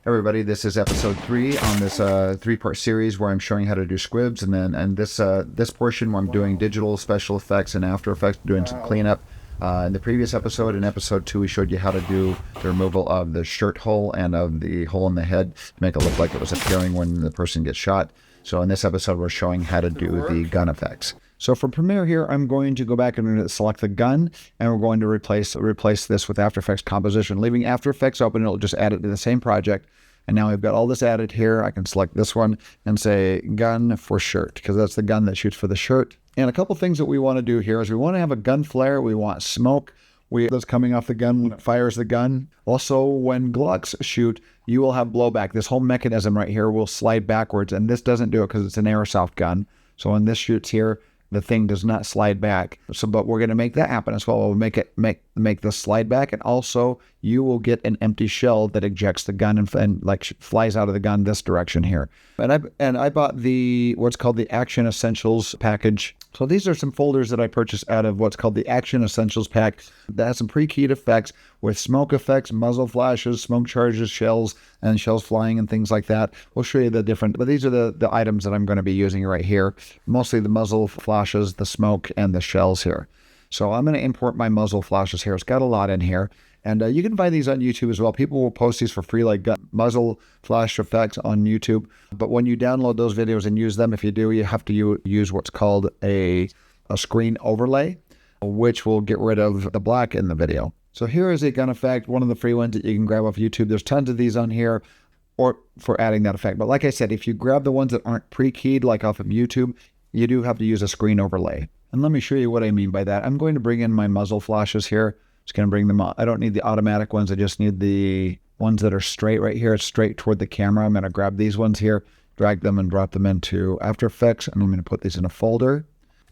Everybody, this is episode 3 on this 3-part series where I'm showing how to do squibs, and this portion where I'm doing digital special effects and After Effects, doing some cleanup. In the previous episode, in episode 2, we showed you how to do the removal of the shirt hole and of the hole in the head to make it look like it was appearing when the person gets shot. So in this episode, we're showing how to do the gun effects. So for Premiere here, I'm going to go back and select the gun, and we're going to replace this with After Effects composition. Leaving After Effects open, it'll just add it to the same project. And now I've got all this added here. I can select this one and say gun for shirt, because that's the gun that shoots for the shirt. And a couple things that we want to do here is we want to have a gun flare. We want smoke that's coming off the gun when it fires the gun. Also, when Glocks shoot, you will have blowback. This whole mechanism right here will slide backwards, and this doesn't do it because it's an airsoft gun. So when this shoots here, the thing does not slide back. So, but we're going to make that happen as well. We'll make this slide back, and also you will get an empty shell that ejects the gun and like flies out of the gun this direction here. And I bought the what's called the Action Essentials package. So these are some folders that I purchased out of what's called the Action Essentials pack that has some pre-keyed effects with smoke effects, muzzle flashes, smoke charges, shells, and shells flying and things like that. We'll show you the different, but these are the items that I'm going to be using right here. Mostly the muzzle flashes, the smoke, and the shells here. So I'm going to import my muzzle flashes here. It's got a lot in here. And you can find these on YouTube as well. People will post these for free, like muzzle flash effects on YouTube. But when you download those videos and use them, if you do, you have to use what's called a screen overlay, which will get rid of the black in the video. So here is a gun effect, one of the free ones that you can grab off YouTube. There's tons of these on here or for adding that effect. But like I said, if you grab the ones that aren't pre-keyed, like off of YouTube, you do have to use a screen overlay. And let me show you what I mean by that. I'm going to bring in my muzzle flashes here. Just going to bring them up. I don't need the automatic ones. I just need the ones that are straight right here. It's straight toward the camera. I'm going to grab these ones here, drag them and drop them into After Effects. And I'm going to put these in a folder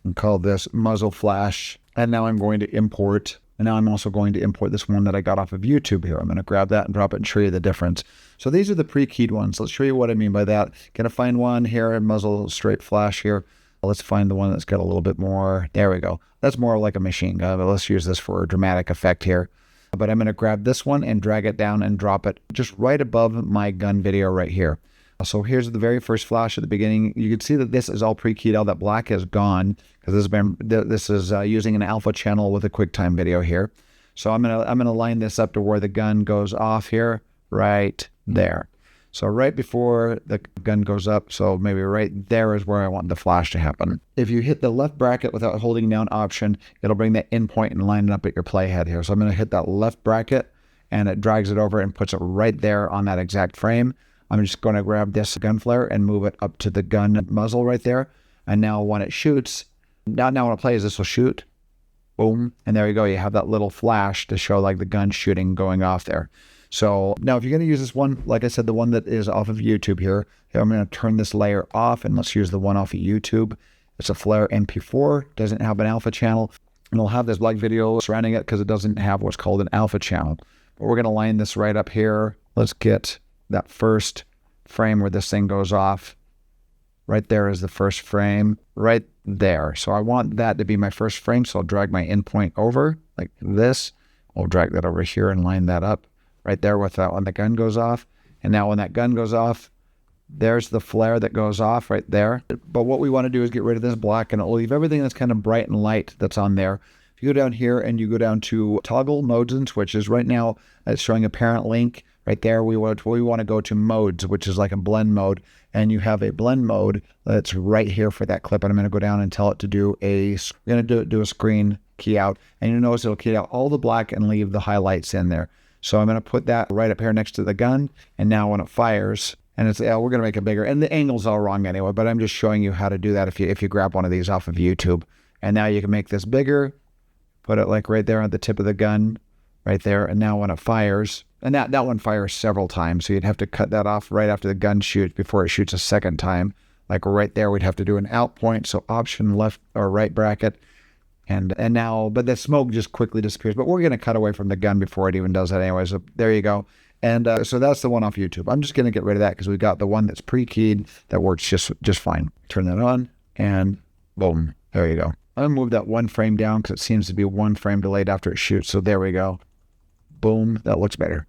and call this muzzle flash. And now I'm going to import. And now I'm also going to import this one that I got off of YouTube here. I'm going to grab that and drop it and show you the difference. So these are the pre-keyed ones. Let's show you what I mean by that. Going to find one here, muzzle straight flash here. Let's find the one that's got a little bit more. There we go. That's more like a machine gun, but let's use this for a dramatic effect here. But I'm going to grab this one and drag it down and drop it just right above my gun video right here. So here's the very first flash at the beginning. You can see that this is all pre-keyed. All that black is gone because this is using an alpha channel with a QuickTime video here. So I'm gonna line this up to where the gun goes off here, right there. So right before the gun goes up, so maybe right there is where I want the flash to happen. If you hit the left bracket without holding down Option, it'll bring that in point and line it up at your playhead here. So I'm going to hit that left bracket, and it drags it over and puts it right there on that exact frame. I'm just going to grab this gun flare and move it up to the gun muzzle right there. And now when it shoots, now when it plays, this will shoot. Boom. And there you go. You have that little flash to show like the gun shooting going off there. So now if you're going to use this one, like I said, the one that is off of YouTube here, I'm going to turn this layer off and let's use the one off of YouTube. It's a Flare MP4, doesn't have an alpha channel, and it'll have this black video surrounding it because it doesn't have what's called an alpha channel. But we're going to line this right up here. Let's get that first frame where this thing goes off. Right there is the first frame, right there. So I want that to be my first frame, so I'll drag my endpoint over like this. I'll drag that over here and line that up. Right there with that when the gun goes off. And now when that gun goes off, there's the flare that goes off right there. But what we want to do is get rid of this black and it'll leave everything that's kind of bright and light that's on there. If you go down here and you go down to toggle modes and switches, right now it's showing a parent link right there. We want to go to modes, which is like a blend mode. And you have a blend mode that's right here for that clip. And I'm going to go down and tell it to do we're going to do a screen key out. And you'll notice it'll key out all the black and leave the highlights in there. So I'm going to put that right up here next to the gun. And now when it fires, and it's, we're going to make it bigger. And the angle's all wrong anyway, but I'm just showing you how to do that if you grab one of these off of YouTube. And now you can make this bigger, put it like right there on the tip of the gun, right there. And now when it fires, and that one fires several times. So you'd have to cut that off right after the gun shoots before it shoots a second time. Like right there, we'd have to do an out point. So Option left or right bracket. And now, but the smoke just quickly disappears. But we're going to cut away from the gun before it even does that anyway. So there you go. And so that's the one off YouTube. I'm just going to get rid of that because we've got the one that's pre-keyed that works just fine. Turn that on and boom. There you go. I'm going to move that one frame down because it seems to be one frame delayed after it shoots. So there we go. Boom. That looks better.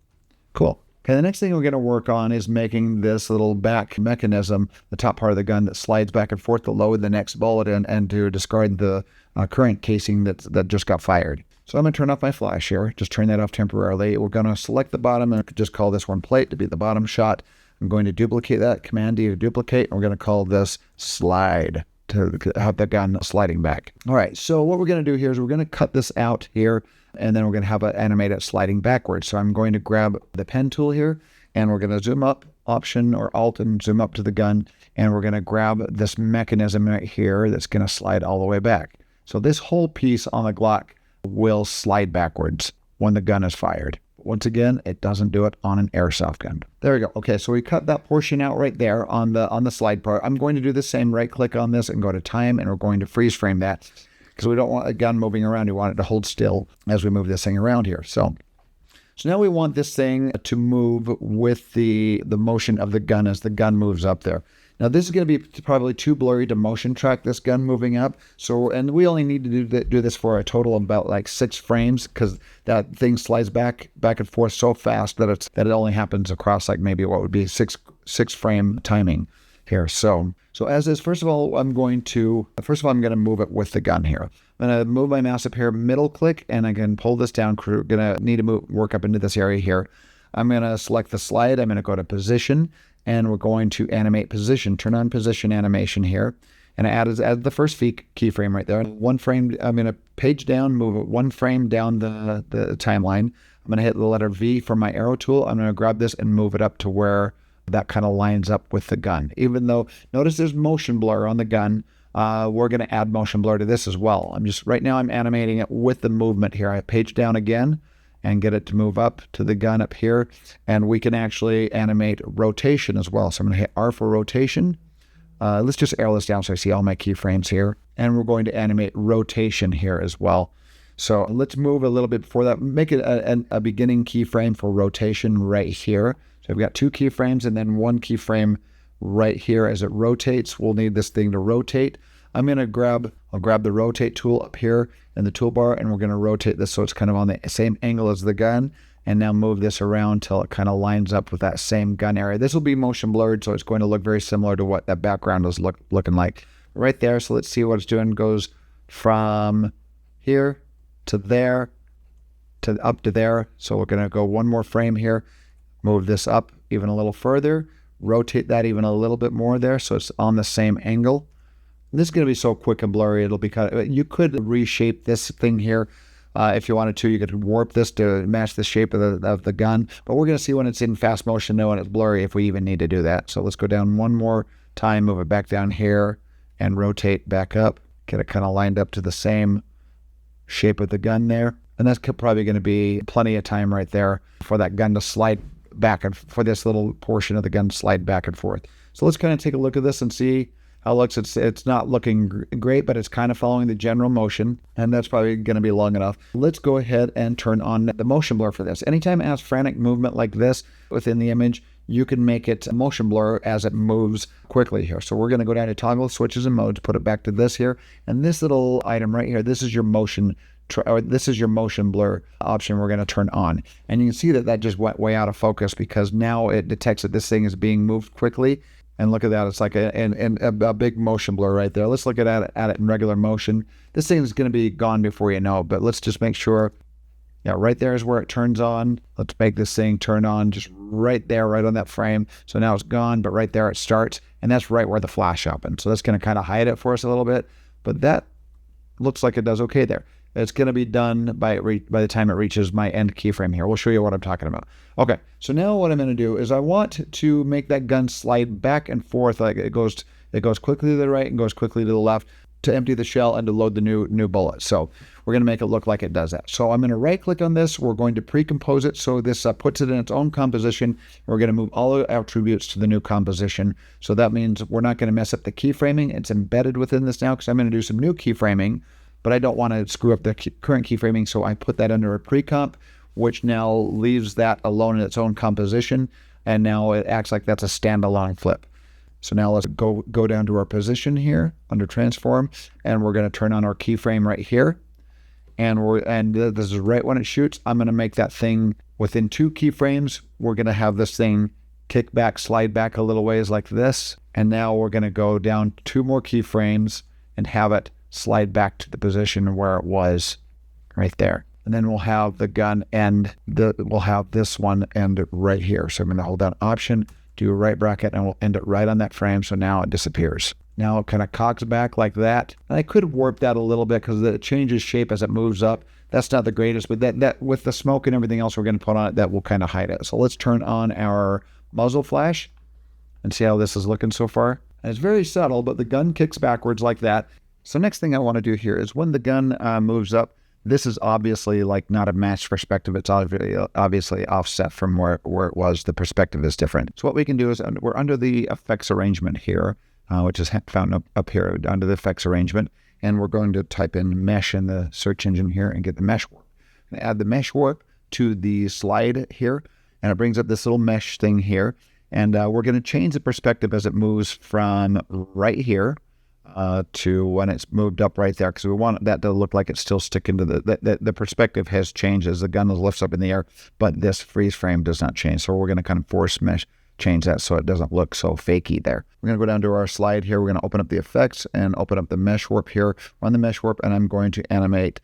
Cool. Okay, the next thing we're going to work on is making this little back mechanism, the top part of the gun that slides back and forth to load the next bullet and to discard the current casing that just got fired. So I'm going to turn off my flash here, just turn that off temporarily. We're going to select the bottom and just call this one plate to be the bottom shot. I'm going to duplicate that, Command D to duplicate, and we're going to call this slide to have the gun sliding back. All right, so what we're going to do here is we're going to cut this out here, and then we're going to have it animate it sliding backwards. So I'm going to grab the pen tool here, and we're going to zoom up, Option or Alt, and zoom up to the gun, and we're going to grab this mechanism right here that's going to slide all the way back. So this whole piece on the Glock will slide backwards when the gun is fired. Once again, it doesn't do it on an airsoft gun. There we go. Okay, so we cut that portion out right there on the slide part. I'm going to do the same, right click on this and go to time, and we're going to freeze frame that because we don't want a gun moving around. We want it to hold still as we move this thing around here. So now we want this thing to move with the motion of the gun as the gun moves up there. Now this is going to be probably too blurry to motion track this gun moving up. So, and we only need to do this for a total of about like 6 frames because that thing slides back and forth so fast that it only happens across like maybe what would be six frame timing here. So as is, first of all, I'm going to move it with the gun here. I'm going to move my mouse up here, middle click, and I can pull this down. We're going to need to work up into this area here. I'm going to select the slide. I'm going to go to position, and we're going to animate position. Turn on position animation here, and I add the first keyframe right there. 1 frame. I'm going to page down, move it 1 frame down the timeline. I'm going to hit the letter V for my arrow tool. I'm going to grab this and move it up to where that kind of lines up with the gun. Even though, notice there's motion blur on the gun, we're going to add motion blur to this as well. Right now I'm animating it with the movement here. I page down again and get it to move up to the gun up here, and we can actually animate rotation as well. So I'm going to hit R for rotation. Let's just arrow this down so I see all my keyframes here, and we're going to animate rotation here as well. So let's move a little bit before that. Make it a beginning keyframe for rotation right here. So I've got 2 keyframes and then 1 keyframe right here as it rotates. We'll need this thing to rotate. I'll grab the rotate tool up here in the toolbar, and we're going to rotate this so it's kind of on the same angle as the gun, and now move this around till it kind of lines up with that same gun area. This will be motion blurred, so it's going to look very similar to what that background is looking like right there. So let's see what it's doing. Goes from here to there to up to there. So we're going to go 1 more frame here, move this up even a little further, rotate that even a little bit more there so it's on the same angle. This is going to be so quick and blurry, it'll be you could reshape this thing here if you wanted to. You could warp this to match the shape of the gun, but we're going to see when it's in fast motion, when it's blurry, if we even need to do that. So let's go down 1 more time, move it back down here, and rotate back up. Get it kind of lined up to the same shape of the gun there. And that's probably going to be plenty of time right there for that gun to slide back, and for this little portion of the gun to slide back and forth. So let's kind of take a look at this and see how it looks. It's not looking great, but it's kind of following the general motion, and that's probably going to be long enough. Let's go ahead and turn on the motion blur for this. Anytime it has frantic movement like this within the image, you can make it motion blur as it moves quickly here. So we're going to go down to toggle switches and modes, put it back to this here, and this little item right here, this is your motion blur option we're going to turn on. And you can see that just went way out of focus because now it detects that this thing is being moved quickly. And look at that, it's like a big motion blur right there. Let's look at it in regular motion. This thing is going to be gone before you know it, but let's just make sure, yeah, right there is where it turns on. Let's make this thing turn on just right there, right on that frame. So now it's gone, but right there it starts, and that's right where the flash happened. So that's going to kind of hide it for us a little bit, but that looks like it does okay there. It's going to be done by the time it reaches my end keyframe here. We'll show you what I'm talking about. Okay, so now what I'm going to do is I want to make that gun slide back and forth. Like it goes quickly to the right and goes quickly to the left to empty the shell and to load the new bullet. So we're going to make it look like it does that. So I'm going to right click on this. We're going to pre-compose it so this puts it in its own composition. We're going to move all the attributes to the new composition. So that means we're not going to mess up the keyframing. It's embedded within this now because I'm going to do some new keyframing, but I don't want to screw up the current keyframing, so I put that under a pre-comp, which now leaves that alone in its own composition, and now it acts like that's a standalone flip. So now let's go down to our position here under transform, and we're going to turn on our keyframe right here. and this is right when it shoots. I'm going to make that thing within 2 keyframes. We're going to have this thing kick back, slide back a little ways like this. And now we're going to go down 2 more keyframes and have it slide back to the position where it was right there. And then we'll have the gun end, we'll have this one end right here. So I'm going to hold down Option, do a right bracket, and we'll end it right on that frame. So now it disappears. Now it kind of cocks back like that. And I could warp that a little bit because it changes shape as it moves up. That's not the greatest, but that with the smoke and everything else we're going to put on it, that will kind of hide it. So let's turn on our muzzle flash and see how this is looking so far. And it's very subtle, but the gun kicks backwards like that. So next thing I want to do here is when the gun moves up, this is obviously like not a matched perspective. It's obviously offset from where it was. The perspective is different. So what we can do is we're under the effects arrangement here, which is found up here under the effects arrangement. And we're going to type in mesh in the search engine here and get the mesh warp. And add the mesh warp to the slide here. And it brings up this little mesh thing here. And we're going to change the perspective as it moves from right here to when it's moved up right there, because we want that to look like it's still sticking to the perspective has changed as the gun lifts up in the air, but this freeze frame does not change. So we're going to kind of force mesh change that so it doesn't look so fakey there. We're going to go down to our slide here. We're going to open up the effects and open up the mesh warp here. Run the mesh warp, and I'm going to animate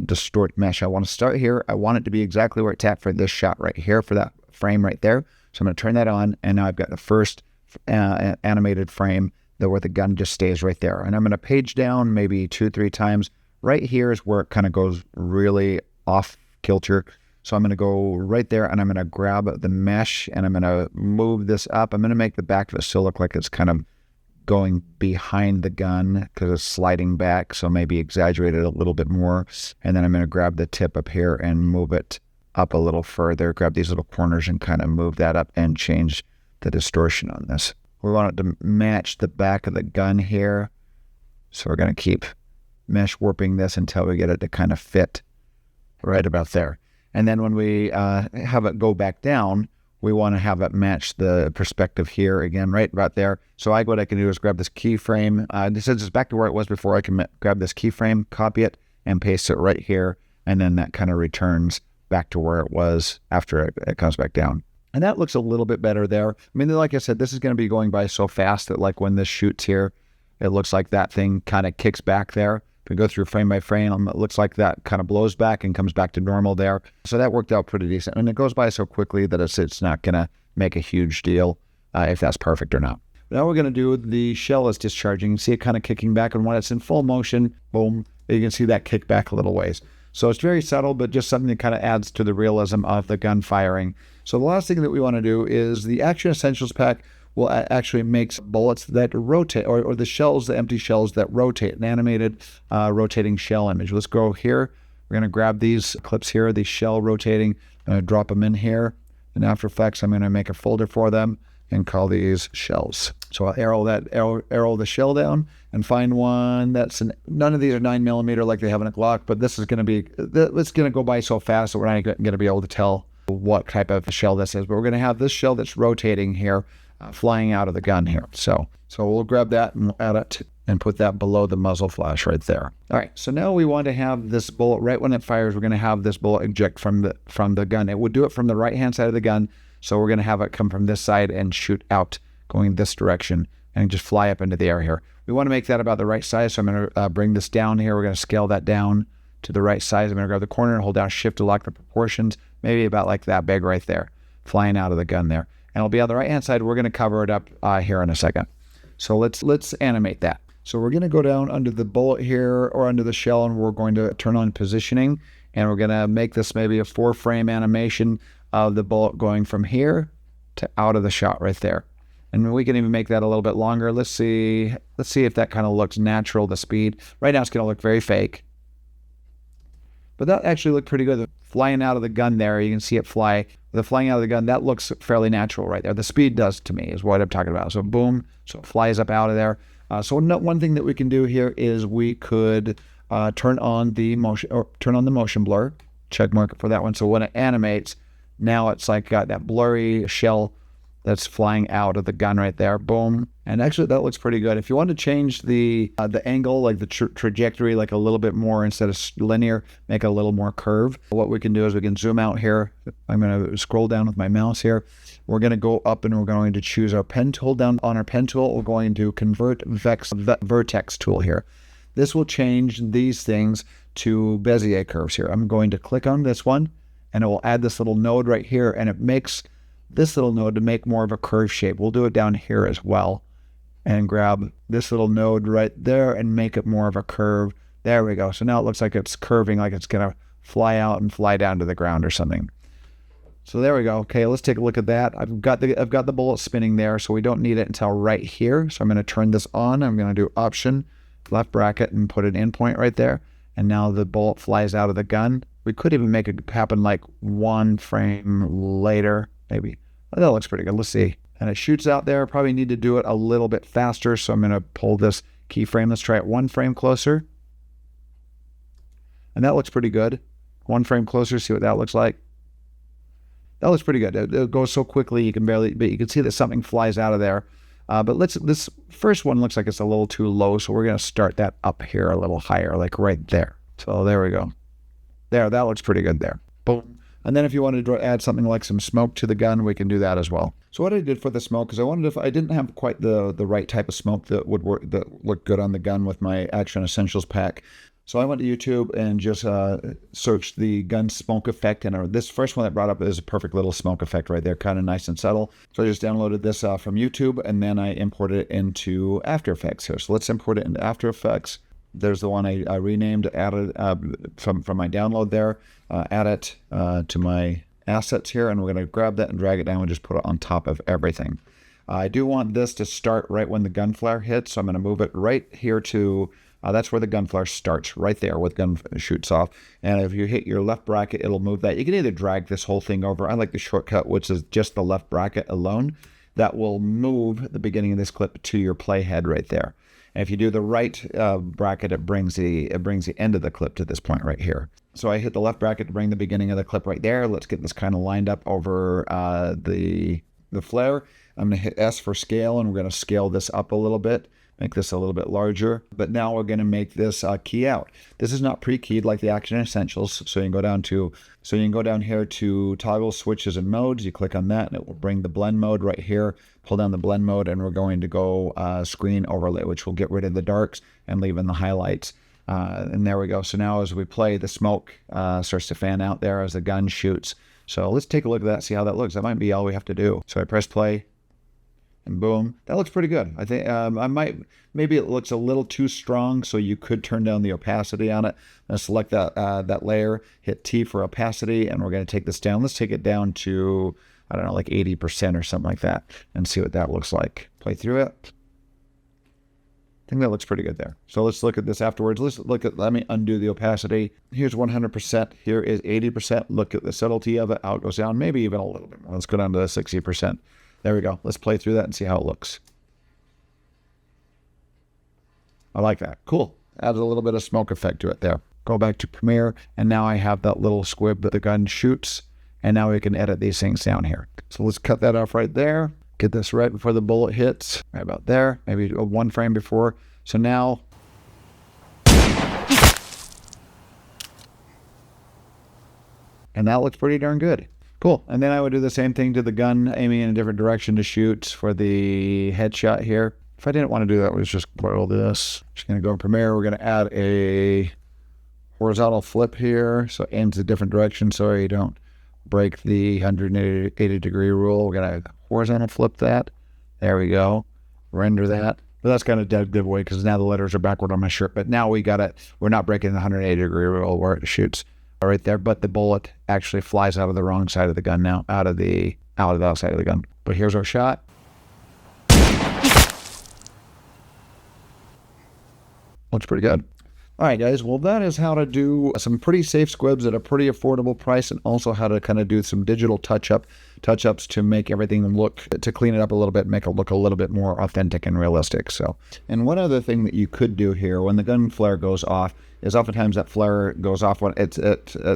distort mesh. I want to start here. I want it to be exactly where it's at for this shot right here, for that frame right there. So I'm going to turn that on, and now I've got the first animated frame where the gun just stays right there. And I'm going to page down maybe 2-3 times. Right here is where it kind of goes really off kilter. So I'm going to go right there, and I'm going to grab the mesh, and I'm going to move this up. I'm going to make the back of it still look like it's kind of going behind the gun because it's sliding back, so maybe exaggerate it a little bit more. And then I'm going to grab the tip up here and move it up a little further, grab these little corners and kind of move that up and change the distortion on this. We want it to match the back of the gun here. So we're going to keep mesh warping this until we get it to kind of fit right about there. And then when we have it go back down, we want to have it match the perspective here again, right about there. So what I can do is grab this keyframe. Since it's back to where it was before, I can grab this keyframe, copy it, and paste it right here. And then that kind of returns back to where it was after it comes back down. And that looks a little bit better there. I mean, like I said, this is going to be going by so fast that like when this shoots here, it looks like that thing kind of kicks back there. If we go through frame by frame, it looks like that kind of blows back and comes back to normal there. So that worked out pretty decent. And it goes by so quickly that it's not going to make a huge deal if that's perfect or not. Now we're going to do the shell is discharging. You can see it kind of kicking back. And when it's in full motion, boom, you can see that kick back a little ways. So it's very subtle, but just something that kind of adds to the realism of the gun firing. So the last thing that we want to do is the Action Essentials pack will actually make bullets that rotate, or the shells, the empty shells that rotate, an animated rotating shell image. Let's go here. We're going to grab these clips here, the shell rotating, drop them in here. In After Effects, I'm going to make a folder for them and call these shells. So I'll arrow the shell down and find one that's none of these are 9mm like they have in a Glock, but this is going to be, it's going to go by so fast that we're not going to be able to tell what type of shell this is. But we're going to have this shell that's rotating here, flying out of the gun here. So we'll grab that and we'll add it and put that below the muzzle flash right there. All right, so now we want to have this bullet right when it fires. We're going to have this bullet eject from the gun. It would do it from the right-hand side of the gun. So we're going to have it come from this side and shoot out, going this direction, and just fly up into the air here. We want to make that about the right size, so I'm going to bring this down here. We're going to scale that down to the right size. I'm going to grab the corner and hold down Shift to lock the proportions, maybe about like that big right there, flying out of the gun there. And it'll be on the right-hand side. We're going to cover it up here in a second. So let's animate that. So we're going to go down under the bullet here, or under the shell, and we're going to turn on positioning, and we're going to make this maybe a 4-frame animation of the bullet going from here to out of the shot right there. And we can even make that a little bit longer. Let's see if that kind of looks natural, the speed. Right now it's going to look very fake. But that actually looked pretty good. Flying out of the gun there, you can see it fly. The flying out of the gun, that looks fairly natural right there. The speed does to me, is what I'm talking about. So boom, so it flies up out of there. So one thing that we can do here is we could turn on the motion blur. Check mark for that one. So when it animates, now it's like got that blurry shell that's flying out of the gun right there. Boom. And actually that looks pretty good. If you want to change the angle, like the trajectory, like a little bit more, instead of linear, make it a little more curve. What we can do is we can zoom out here. I'm going to scroll down with my mouse here. We're going to go up and we're going to choose our pen tool. Down on our pen tool, we're going to convert vertex tool here. This will change these things to Bezier curves here. I'm going to click on this one and it will add this little node right here, and it makes this little node to make more of a curve shape. We'll do it down here as well and grab this little node right there and make it more of a curve. There we go. So now it looks like it's curving, like it's going to fly out and fly down to the ground or something. So there we go. Okay, let's take a look at that. I've got the bullet spinning there, so we don't need it until right here. So I'm going to turn this on. I'm going to do Option, left bracket, and put an endpoint right there. And now the bullet flies out of the gun. We could even make it happen like 1 frame later, maybe. Oh, that looks pretty good. Let's see. And it shoots out there. Probably need to do it a little bit faster, so I'm going to pull this keyframe. Let's try it 1 frame closer. And that looks pretty good. 1 frame closer, see what that looks like. That looks pretty good. It goes so quickly you can barely, but you can see that something flies out of there. But this first one looks like it's a little too low, so we're going to start that up here a little higher, like right there. So there we go. There, that looks pretty good there. Boom. And then if you wanted to add something like some smoke to the gun, we can do that as well. So what I did for the smoke is I didn't have quite the right type of smoke that would work, that looked good on the gun with my Action Essentials pack. So I went to YouTube and just searched the gun smoke effect, and this first one that brought up is a perfect little smoke effect right there, kind of nice and subtle. So I just downloaded this from YouTube, and then I imported it into After Effects here. So let's import it into After Effects. There's the one I renamed, added from my download there, add it to my assets here, and we're going to grab that and drag it down and just put it on top of everything. I do want this to start right when the gun flare hits, so I'm going to move it right here to... that's where the gun flare starts, right there where the gun shoots off. And if you hit your left bracket, it'll move that. You can either drag this whole thing over. I like the shortcut, which is just the left bracket alone. That will move the beginning of this clip to your playhead right there. And if you do the right bracket, it brings the end of the clip to this point right here. So I hit the left bracket to bring the beginning of the clip right there. Let's get this kind of lined up over the flare. I'm going to hit S for scale, and we're going to scale this up a little bit. Make this a little bit larger, but now we're going to make this key out. This is not pre-keyed like the Action Essentials, so you can go down here to toggle switches and modes. You click on that, and it will bring the blend mode right here. Pull down the blend mode, and we're going to go screen overlay, which will get rid of the darks and leave in the highlights. And there we go. So now as we play, the smoke starts to fan out there as the gun shoots. So let's take a look at that, see how that looks. That might be all we have to do. So I press play. And boom, that looks pretty good. I think maybe it looks a little too strong, so you could turn down the opacity on it. Let's select that layer, hit T for opacity, and we're going to take this down. Let's take it down to, I don't know, like 80% or something like that, and see what that looks like. Play through it. I think that looks pretty good there. So let's look at this afterwards. Let me undo the opacity. Here's 100%. Here is 80%. Look at the subtlety of it, how it goes down, maybe even a little bit more. Let's go down to 60%. There we go. Let's play through that and see how it looks. I like that. Cool. Adds a little bit of smoke effect to it there. Go back to Premiere, and now I have that little squib that the gun shoots, and now we can edit these things down here. So let's cut that off right there. Get this right before the bullet hits. Right about there. Maybe 1 frame before. So now... and that looks pretty darn good. Cool. And then I would do the same thing to the gun, aiming in a different direction to shoot for the headshot here. If I didn't want to do that, let's just roll this. Just going to go in Premiere. We're going to add a horizontal flip here. So it aims a different direction so you don't break the 180 degree rule. We're going to horizontal flip that. There we go. Render that. But that's kind of dead giveaway because now the letters are backward on my shirt. But now we got it. We're not breaking the 180 degree rule where it shoots right there, but the bullet actually flies out of the wrong side of the gun now, out of the outside of the gun. But here's our shot. Looks pretty good. All right, guys. Well, that is how to do some pretty safe squibs at a pretty affordable price, and also how to kind of do some digital touch-ups to make everything look, to clean it up a little bit, make it look a little bit more authentic and realistic. So, and one other thing that you could do here when the gun flare goes off is oftentimes that flare goes off when it's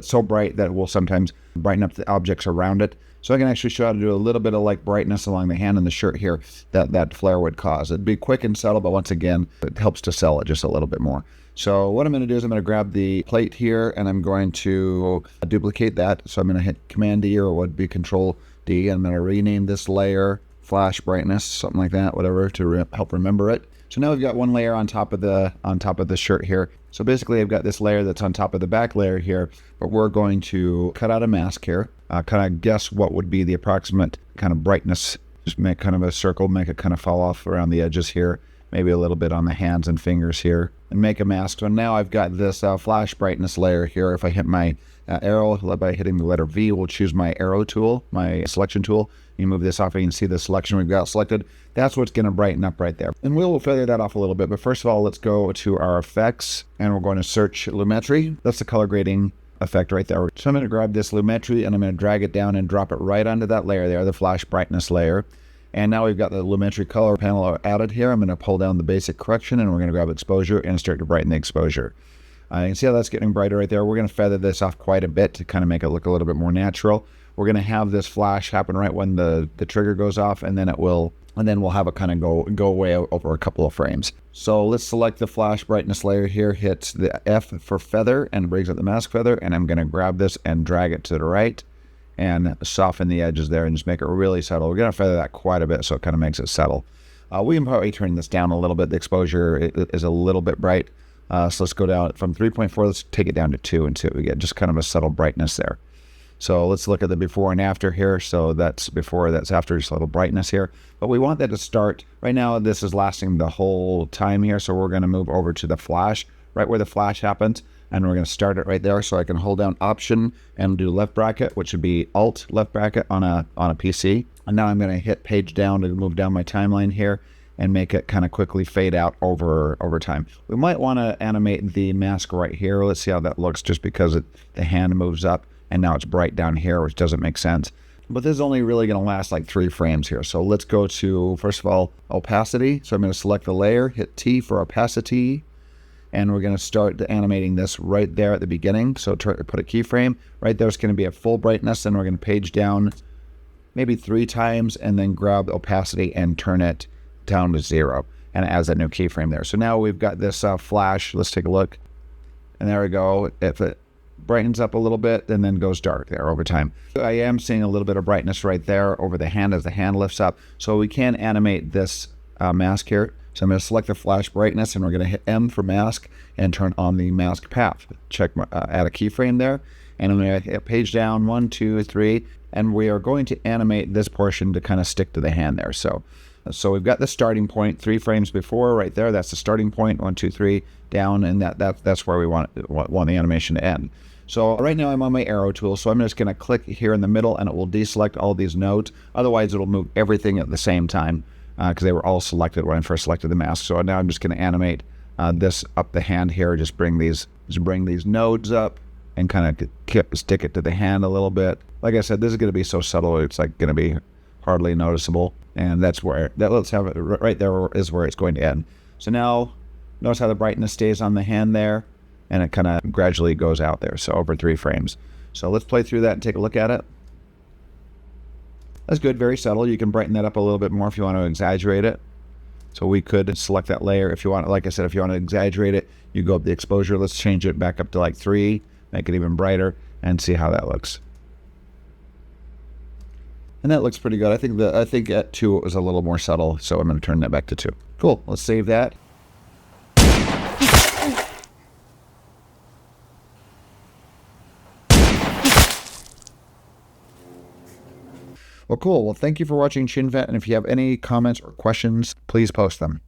so bright that it will sometimes brighten up the objects around it. So I can actually show how to do a little bit of like brightness along the hand and the shirt here that flare would cause. It'd be quick and subtle, but once again, it helps to sell it just a little bit more. So what I'm going to do is I'm going to grab the plate here and I'm going to duplicate that. So I'm going to hit Command D, or it would be Control D. I'm going to rename this layer Flash Brightness, something like that, whatever, to help remember it. So now we've got one layer on top of the shirt here. So basically I've got this layer that's on top of the back layer here, but we're going to cut out a mask here, kind of guess what would be the approximate kind of brightness. Just make kind of a circle, make it kind of fall off around the edges here, maybe a little bit on the hands and fingers here, and make a mask. So now I've got this flash brightness layer here. If I hit my arrow by hitting the letter V, we'll choose my arrow tool, my selection tool. You move this off and you can see the selection we've got selected. That's what's going to brighten up right there. And we'll feather that off a little bit. But first of all, let's go to our effects and we're going to search Lumetri. That's the color grading effect right there. So I'm going to grab this Lumetri and I'm going to drag it down and drop it right onto that layer there, the flash brightness layer. And now we've got the Lumetri color panel added here. I'm going to pull down the basic correction and we're going to grab exposure and start to brighten the exposure. You can see how that's getting brighter right there. We're going to feather this off quite a bit to kind of make it look a little bit more natural. We're going to have this flash happen right when the trigger goes off, and then we'll have it kind of go away over a couple of frames. So let's select the flash brightness layer here, hit the F for feather, and brings up the mask feather, and I'm going to grab this and drag it to the right and soften the edges there and just make it really subtle. We're going to feather that quite a bit so it kind of makes it subtle. We can probably turn this down a little bit. The exposure is a little bit bright. So let's go down from 3.4, let's take it down to 2 and see what we get. Just kind of a subtle brightness there. So let's look at the before and after here. So that's before, that's after, just a little brightness here. But we want that to start, right now this is lasting the whole time here. So we're going to move over to the flash, right where the flash happens. And we're going to start it right there. So I can hold down Option and do left bracket, which would be Alt left bracket on a PC. And now I'm going to hit page down to move down my timeline here and make it kind of quickly fade out over time. We might want to animate the mask right here. Let's see how that looks, just because the hand moves up and now it's bright down here, which doesn't make sense. But this is only really going to last like 3 frames here. So let's go to, first of all, opacity. So I'm going to select the layer, hit T for opacity, and we're going to start animating this right there at the beginning. So put a keyframe. Right there is going to be a full brightness, and we're going to page down maybe 3 times and then grab opacity and turn it down to 0. And it adds that new keyframe there. So now we've got this flash. Let's take a look. And there we go. If it brightens up a little bit and then goes dark there over time. I am seeing a little bit of brightness right there over the hand as the hand lifts up. So we can animate this mask here. So I'm going to select the flash brightness and we're going to hit M for mask and turn on the mask path. Check, add a keyframe there. And I'm going to hit page down 1, 2, 3. And we are going to animate this portion to kind of stick to the hand there. So we've got the starting point 3 frames before right there. That's the starting point, 1, 2, 3 down, and that's where we want the animation to end. So right now I'm on my arrow tool, so I'm just going to click here in the middle and it will deselect all these nodes. Otherwise it'll move everything at the same time because they were all selected when I first selected the mask. So now I'm just going to animate this up the hand here. Just bring these nodes up and kind of stick it to the hand a little bit. Like I said, this is going to be so subtle, it's like going to be hardly noticeable. And let's have it right there is where it's going to end. So now notice how the brightness stays on the hand there, and it kind of gradually goes out there. So over 3 frames. So let's play through that and take a look at it. That's good, very subtle. You can brighten that up a little bit more if you want to exaggerate it. So we could select that layer if you want. Like I said, if you want to exaggerate it, you go up the exposure. Let's change it back up to like 3, make it even brighter, and see how that looks. And that looks pretty good. I think at 2 it was a little more subtle, so I'm going to turn that back to 2. Cool. Let's save that. Well, cool. Well, thank you for watching ShinVet, and if you have any comments or questions, please post them.